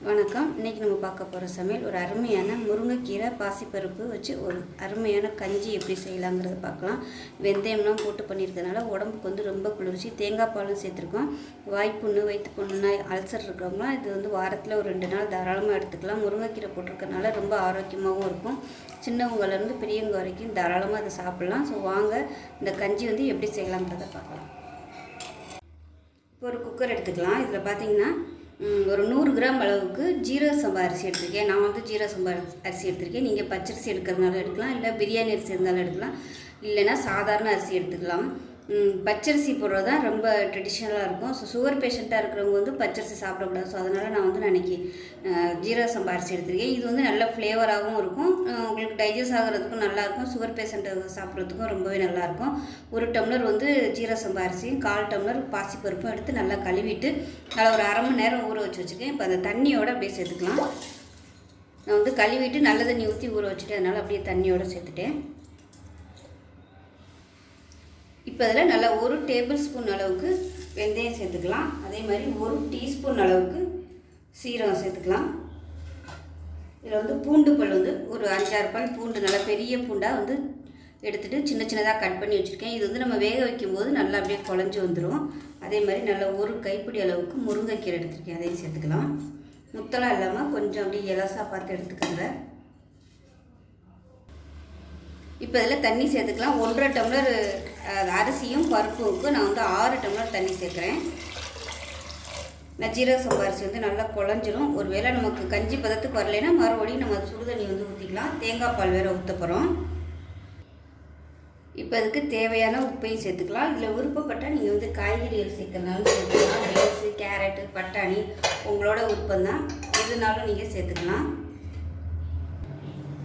வணக்கம். இன்றைக்கி நம்ம பார்க்க போகிற சமையல் ஒரு அருமையான முருங்கைக்கீரை பாசிப்பருப்பு வச்சு ஒரு அருமையான கஞ்சி எப்படி செய்யலாங்கிறத பார்க்கலாம். வெந்தயம்லாம் போட்டு பண்ணியிருக்கிறதுனால உடம்புக்கு வந்து ரொம்ப குளிர்ச்சி. தேங்காய் பாலும் சேர்த்துருக்கோம். வாய்ப்புண்ணு வயிற்று புண்ணுன்னா அல்சர் இருக்கிறவங்களாம் இது வந்து வாரத்தில் ஒரு 2 நாள் தாராளமாக எடுத்துக்கலாம். முருங்கைக்கீரை போட்டிருக்கறனால ரொம்ப ஆரோக்கியமாகவும் இருக்கும். சின்னவங்கலேருந்து பெரியவங்க வரைக்கும் தாராளமாக அதை சாப்பிட்லாம். ஸோ வாங்க இந்த கஞ்சி வந்து எப்படி செய்யலாங்கிறத பார்க்கலாம். இப்போ ஒரு குக்கர் எடுத்துக்கலாம். இதில் பார்த்திங்கன்னா ஒரு 100 கிராம் அளவுக்கு ஜீரக சம்பா அரிசி எடுத்துருக்கேன். நான் வந்து ஜீரக சம்பா அரிசி எடுத்திருக்கேன். நீங்கள் பச்சரிசி எடுக்கிறதுனால எடுக்கலாம், இல்லை பிரியாணி அரிசி இருந்தாலும் எடுக்கலாம், இல்லைன்னா சாதாரண அரிசி எடுத்துக்கலாம். பச்சரிசி போடுறது தான் ரொம்ப ட்ரெடிஷ்னலாக இருக்கும். ஸோ சுகர் பேஷண்ட்டாக இருக்கிறவங்க வந்து பச்சரிசி சாப்பிடக்கூடாது. ஸோ அதனால் நான் வந்து அன்றைக்கி ஜீரக சம்பா அரிசி எடுத்திருக்கேன். இது வந்து நல்ல ஃப்ளேவராகவும் இருக்கும், உங்களுக்கு டைஜஸ்ட் ஆகிறதுக்கும் நல்லாயிருக்கும், சுகர் பேஷண்ட்டை சாப்பிட்றதுக்கும் ரொம்பவே நல்லாயிருக்கும். 1 டம்ளர் வந்து ஜீரக சம்பா அரிசியும் 1/4 டம்ளர் பாசிப்பருப்பும் எடுத்து நல்லா கழுவிட்டு அதில் ஒரு அரை மணி நேரம் ஊற வச்சு வச்சுருக்கேன். இப்போ அந்த தண்ணியோடு அப்படியே சேர்த்துக்கலாம். நான் வந்து கழுவிட்டு நல்ல தண்ணி ஊற்றி ஊற வச்சுட்டு அதனால் அப்படியே தண்ணியோடு சேர்த்துட்டேன். இப்போ அதில் நல்லா 1 டேபிள் ஸ்பூன் அளவுக்கு வெந்தயம் சேர்த்துக்கலாம். அதே மாதிரி 1 டீஸ்பூன் அளவுக்கு சீரகம் சேர்த்துக்கலாம். இதில் வந்து பூண்டு பல் வந்து ஒரு 5-6 பல் பூண்டு, நல்லா பெரிய பூண்டாக வந்து எடுத்துகிட்டு சின்ன சின்னதாக கட் பண்ணி வச்சுருக்கேன். இது வந்து நம்ம வேக வைக்கும்போது நல்லா அப்படியே குழஞ்சி வந்துடும். அதே மாதிரி நல்லா 1 கைப்பிடி அளவுக்கு முருங்கைக்கீரை எடுத்துருக்கேன், அதையும் சேர்த்துக்கலாம். முத்தலாம் இல்லாமல் கொஞ்சம் அப்படியே இலசாக பார்த்து எடுத்துக்கோங்க. இப்போ இதில் தண்ணி சேர்த்துக்கலாம். 1.5 டம்ளர் அரிசியும் பருப்புக்கு நான் வந்து 6 டம்ளர் தண்ணி சேர்க்குறேன். நான் ஜீரக சம்பா அரிசி வந்து நல்லா குழஞ்சிரும். ஒரு வேளை நமக்கு கஞ்சி பதத்துக்கு வரலைன்னா மறுபடியும் நம்ம சுடுதண்ணி வந்து ஊற்றிக்கலாம். தேங்காய் பால் வேறு ஊற்ற போகிறோம். இப்போ அதுக்கு தேவையான உப்பையும் சேர்த்துக்கலாம். இதில் விருப்பப்பட்டால் நீங்கள் வந்து காய்கறிகள் சேர்க்கறதுனாலும் சேர்த்துக்கலாம். பீன்ஸு, கேரட்டு, பட்டாணி உங்களோட விருப்பம்தான், எதுனாலும் நீங்கள் சேர்த்துக்கலாம்.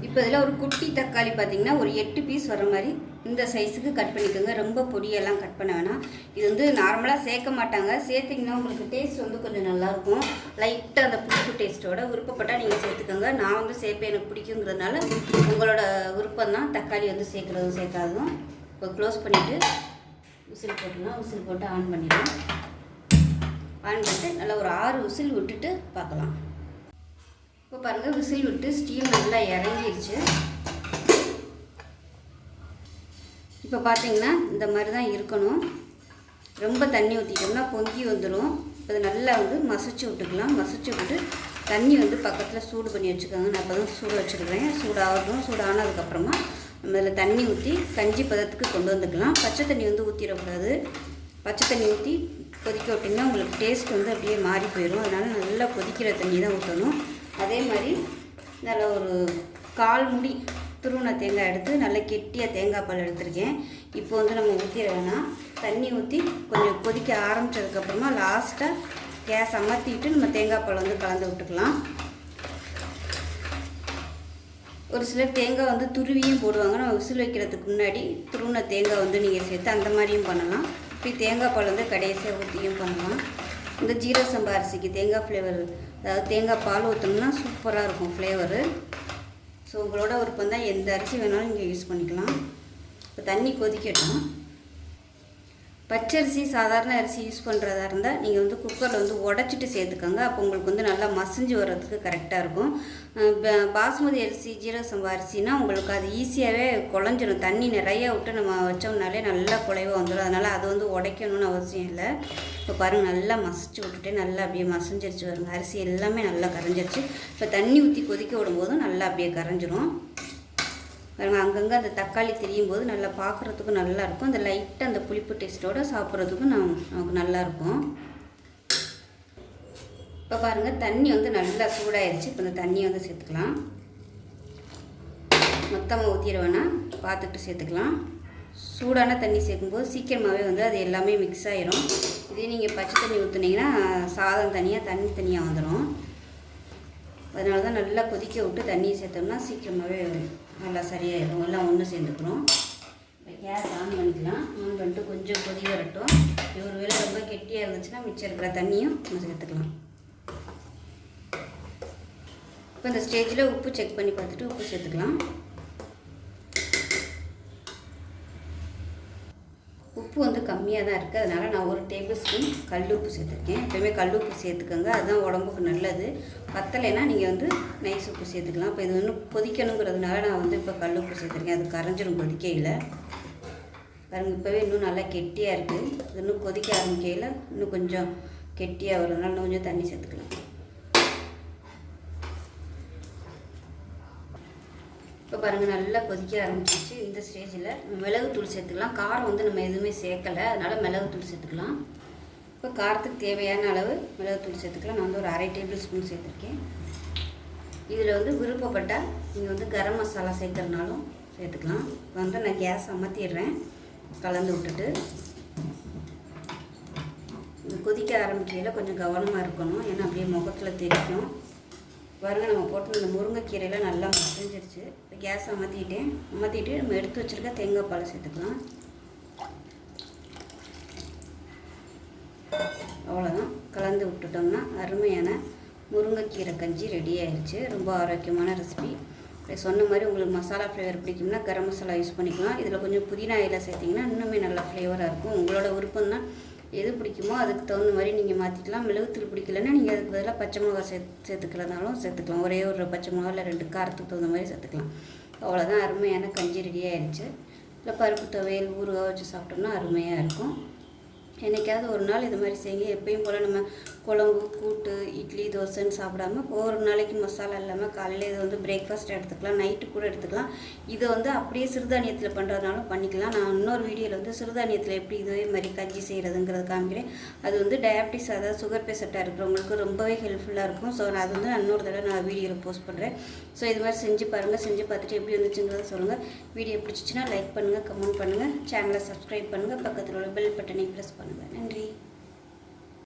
இப்போ இதில் ஒரு குட்டி தக்காளி பார்த்திங்கன்னா ஒரு 8 பீஸ் வர மாதிரி இந்த சைஸுக்கு கட் பண்ணிக்கோங்க. ரொம்ப பொடியெல்லாம் கட் பண்ண வேணாம். இது வந்து நார்மலாக சேர்க்க மாட்டாங்க, சேர்த்திங்கன்னா உங்களுக்கு டேஸ்ட் வந்து கொஞ்சம் நல்லாயிருக்கும். லைட்டாக அந்த புளிப்பு டேஸ்ட்டோட விருப்பப்பட்டால் நீங்கள் சேர்த்துக்கோங்க. நான் வந்து சேர்ப்பேன், எனக்கு பிடிக்குங்கிறதுனால உங்களோட விருப்பம் தான் தக்காளி வந்து சேர்க்குறதும் சேர்க்காததும். இப்போ க்ளோஸ் பண்ணிவிட்டு விசில் போட்டுலாம், விசில் போட்டு ஆன் பண்ணிடலாம். ஆன் பண்ணிட்டு நல்லா ஒரு 6 விசில் விட்டுட்டு பார்க்கலாம். இப்போ பாருங்கள், விசில் விட்டு ஸ்டீம் நல்லா இறங்கிடுச்சு. இப்போ பார்த்தீங்கன்னா இந்த மாதிரி தான் இருக்கணும். ரொம்ப தண்ணி ஊற்றிட்டோம்னா பொங்கி வந்துடும். இப்போ அதை நல்லா வந்து மசிச்சு விட்டுக்கலாம். மசிச்சு விட்டு தண்ணி வந்து பக்கத்தில் சூடு பண்ணி வச்சுக்கோங்க. நான் இப்போ தான் சூடு வச்சுருக்கிறேன். சூடாகட்டும். சூடானதுக்கப்புறமா நம்ம அதில் தண்ணி ஊற்றி கஞ்சி பதத்துக்கு கொண்டு வந்துக்கலாம். பச்சை தண்ணி வந்து ஊற்றிடக்கூடாது. பச்சை தண்ணி ஊற்றி கொதிக்க விட்டிங்கன்னா உங்களுக்கு டேஸ்ட் வந்து அப்படியே மாறி போயிடும். அதனால் நல்லா கொதிக்கிற தண்ணி தான் ஊற்றணும். அதே மாதிரி நல்ல ஒரு 1/4 மூடி துருவின தேங்காய் எடுத்து நல்லா கெட்டியாக தேங்காய் பால் எடுத்துருக்கேன். இப்போ வந்து நம்ம ஊற்றிட வேணாம். தண்ணி ஊற்றி கொஞ்சம் கொதிக்க ஆரம்பித்ததுக்கப்புறமா லாஸ்ட்டாக கேஸ் அமர்த்திட்டு நம்ம தேங்காய் பால் வந்து கலந்து விட்டுக்கலாம். ஒரு சிலர் தேங்காய் வந்து துருவியும் போடுவாங்க. நம்ம விசில் வைக்கிறதுக்கு முன்னாடி துருவின தேங்காய் வந்து நீங்கள் சேர்த்து அந்த மாதிரியும் பண்ணலாம். இப்படி தேங்காய் பால் வந்து கடைசியாக ஊற்றியும் பண்ணலாம். இந்த ஜீரக சம்பா அரிசிக்கு தேங்காய் ஃப்ளேவர், அதாவது தேங்காய் பால் ஊற்றணும்னா சூப்பராக இருக்கும் ஃப்ளேவரு. ஸோ உங்களோட விருப்பம் தான், எந்த அரிசி வேணாலும் நீங்கள் யூஸ் பண்ணிக்கலாம். இப்போ தண்ணி கொதிக்கட்டும். பச்சரிசி சாதாரண அரிசி யூஸ் பண்ணுறதா இருந்தால் நீங்கள் வந்து குக்கரில் வந்து உடச்சிட்டு சேர்த்துக்கோங்க. அப்போ உங்களுக்கு வந்து நல்லா மசிஞ்சு வர்றதுக்கு கரெக்டாக இருக்கும். பாஸ்மதி அரிசி, ஜீரக சம்பா அரிசினா உங்களுக்கு அது ஈஸியாகவே குழஞ்சிடும். தண்ணி நிறையா விட்டு நம்ம வச்சோம்னாலே நல்லா குழைவாக வந்துடும். அதனால் அது வந்து உடைக்கணும்னு அவசியம் இல்லை. இப்போ பாருங்கள், நல்லா மசிச்சு விட்டுட்டு நல்லா அப்படியே மசிஞ்சிருச்சு வருங்க. அரிசி எல்லாமே நல்லா கரைஞ்சிருச்சு. இப்போ தண்ணி ஊற்றி கொதிக்க விடும்போதும் நல்லா அப்படியே கரைஞ்சிரும். பாருங்கள், அங்கங்கே அந்த தக்காளி தெரியும் போது நல்லா பார்க்குறதுக்கும் நல்லாயிருக்கும். அந்த லைட்டாக அந்த புளிப்பு டேஸ்ட்டோடு சாப்பிட்றதுக்கும் நமக்கு நல்லாயிருக்கும். இப்போ பாருங்கள், தண்ணி வந்து நல்லா சூடாகிடுச்சு. இப்போ இந்த தண்ணியை வந்து சேர்த்துக்கலாம். மொத்தமாக ஊற்றிடுவேன்னா பார்த்துட்டு சேர்த்துக்கலாம். சூடான தண்ணி சேர்க்கும்போது சீக்கிரமாகவே வந்து அது எல்லாமே மிக்ஸ் ஆகிரும். இதே நீங்கள் பச்சை தண்ணி ஊற்றுனீங்கன்னா சாதம் தனியாக தண்ணி தனியாக வந்துடும். அதனால தான் நல்லா கொதிக்க விட்டு தண்ணியை சேர்த்தோம்னா சீக்கிரமாகவே நல்லா சரியாயிடும். எல்லாம் ஒன்று சேர்ந்துக்கிறோம். இப்போ கேஸ் ஆன் பண்ணிக்கலாம். ஆன் பண்ணிட்டு கொஞ்சம் கொதி வரட்டும். ஒரு வேளை ரொம்ப கெட்டியாக இருந்துச்சுன்னா மிச்சம் இருக்கிற தண்ணியும் நம்ம சேர்த்துக்கலாம். இப்போ இந்த ஸ்டேஜில் உப்பு செக் பண்ணி பார்த்துட்டு உப்பு சேர்த்துக்கலாம். உப்பு வந்து கம்மியாக கம்மியாக தான் இருக்குது. அதனால் நான் 1 டேபிள் ஸ்பூன் கல் உப்பு சேர்த்துருக்கேன். எப்போயுமே கல் உப்பு சேர்த்துக்கோங்க, அதுதான் உடம்புக்கு நல்லது. பத்தலைன்னா நீங்கள் வந்து நைஸ் உப்பு சேர்த்துக்கலாம். இப்போ இது இன்னும் கொதிக்கணுங்கிறதுனால நான் வந்து இப்போ கல் உப்பு சேர்த்துருக்கேன். அது கரைஞ்சிரும் கொதிக்கையில். பாருங்கள், இப்போவே இன்னும் நல்லா கெட்டியாக இருக்குது. இது இன்னும் கொதிக்க ஆரம்பிக்கையில் இன்னும் கொஞ்சம் கெட்டியாக வரதுனால இன்னும் கொஞ்சம் தண்ணி சேர்த்துக்கலாம். இப்போ பாருங்கள், நல்லா கொதிக்க ஆரம்பிச்சிச்சு. இந்த ஸ்டேஜில் மிளகுத்தூள் சேர்த்துக்கலாம். காரம் வந்து நம்ம எதுவுமே சேர்க்கலை, அதனால் மிளகுத்தூள் சேர்த்துக்கலாம். இப்போ காரத்துக்கு தேவையான அளவு மிளகுத்தூள் சேர்த்துக்கலாம். நான் வந்து ஒரு 1/2 டேபிள் ஸ்பூன் சேர்த்துருக்கேன். இதில் வந்து விருப்பப்பட்டால் நீங்கள் வந்து கரம் மசாலா சேர்க்குறதுனாலும் சேர்த்துக்கலாம். இப்போ வந்து நான் கேஸ் அமர்த்திடுறேன். கலந்து விட்டுட்டு இது கொதிக்க ஆரம்பிக்கையில் கொஞ்சம் கவனமாக இருக்கணும், ஏன்னா அப்படியே முகத்தில் தெரிக்கும். பாருங்க, நம்ம போட்டு இந்த முருங்கைக்கீரையில் நல்லா மசிஞ்சிருச்சு. இப்போ கேஸ் அமர்த்திட்டு நம்ம எடுத்து வச்சுருக்க தேங்காய் பால் சேர்த்துக்கலாம். அவ்வளோதான், கலந்து விட்டுட்டோம்னா அருமையான முருங்கைக்கீரை கஞ்சி ரெடி ஆயிடுச்சு. ரொம்ப ஆரோக்கியமான ரெசிபி. சொன்ன மாதிரி உங்களுக்கு மசாலா ஃப்ளேவர் பிடிக்கும்னா கரம் மசாலா யூஸ் பண்ணிக்கலாம். இதில் கொஞ்சம் புதினா இலை சேர்த்திங்கன்னா இன்னுமே நல்லா ஃப்ளேவராக இருக்கும். உங்களோட விருப்பம் தான், எது பிடிக்குமோ அதுக்கு தகுந்த மாதிரி நீங்கள் மாற்றிக்கலாம். மிளகுத்தூள் பிடிக்கலன்னா நீங்கள் அதுக்கு பதிலாக பச்சை மிளகா சேர்த்துக்கிறதுனாலும் சேர்த்துக்கலாம். ஒரே ஒரு பச்சை மிளகா இல்லை 2 காரத்துக்கு தகுந்த மாதிரி சேர்த்துக்கலாம். அவ்வளோதான், அருமையான கஞ்சி ரெடி ஆகிடுச்சு. இல்லை பருப்பு துவையல் ஊறுகாய் வச்சு சாப்பிட்டோம்னா அருமையாக இருக்கும். என்றைக்காவது ஒரு நாள் இது மாதிரி செய்யுங்க. எப்பயும் போல் நம்ம குழம்பு, கூட்டு, இட்லி, தோசைன்னு சாப்பிடாம ஒரு நாளைக்கு மசாலா இல்லாமல் காலையில் இதை வந்து பிரேக்ஃபாஸ்ட் எடுத்துக்கலாம், நைட்டு கூட எடுத்துக்கலாம். இதை வந்து அப்படியே சிறுதானியத்தில் பண்ணுறதுனாலும் பண்ணிக்கலாம். நான் இன்னொரு வீடியோவில் வந்து சிறுதானியத்தில் எப்படி இதே மாதிரி கஞ்சி செய்கிறதுங்கிறது காமிக்கிறேன். அது வந்து டயபிட்டிஸ், அதாவது சுகர் பேஷண்ட்டாக இருக்கிறவங்களுக்கு ரொம்பவே ஹெல்ப்ஃபுல்லாக இருக்கும். ஸோ அது வந்து நான் இன்னொரு தடவை நான் வீடியோவில் போஸ்ட் பண்ணுறேன். ஸோ இது மாதிரி செஞ்சு பாருங்கள். செஞ்சு பார்த்துட்டு எப்படி வந்துச்சுங்கிறத சொல்லுங்கள். வீடியோ பிடிச்சிச்சின்னா லைக் பண்ணுங்கள், கமெண்ட் பண்ணுங்கள், சேனலை சப்ஸ்கிரைப் பண்ணுங்கள், பக்கத்தில் உள்ள பெல் பட்டனை ப்ரெஸ் பண்ணுங்கள். நன்றி.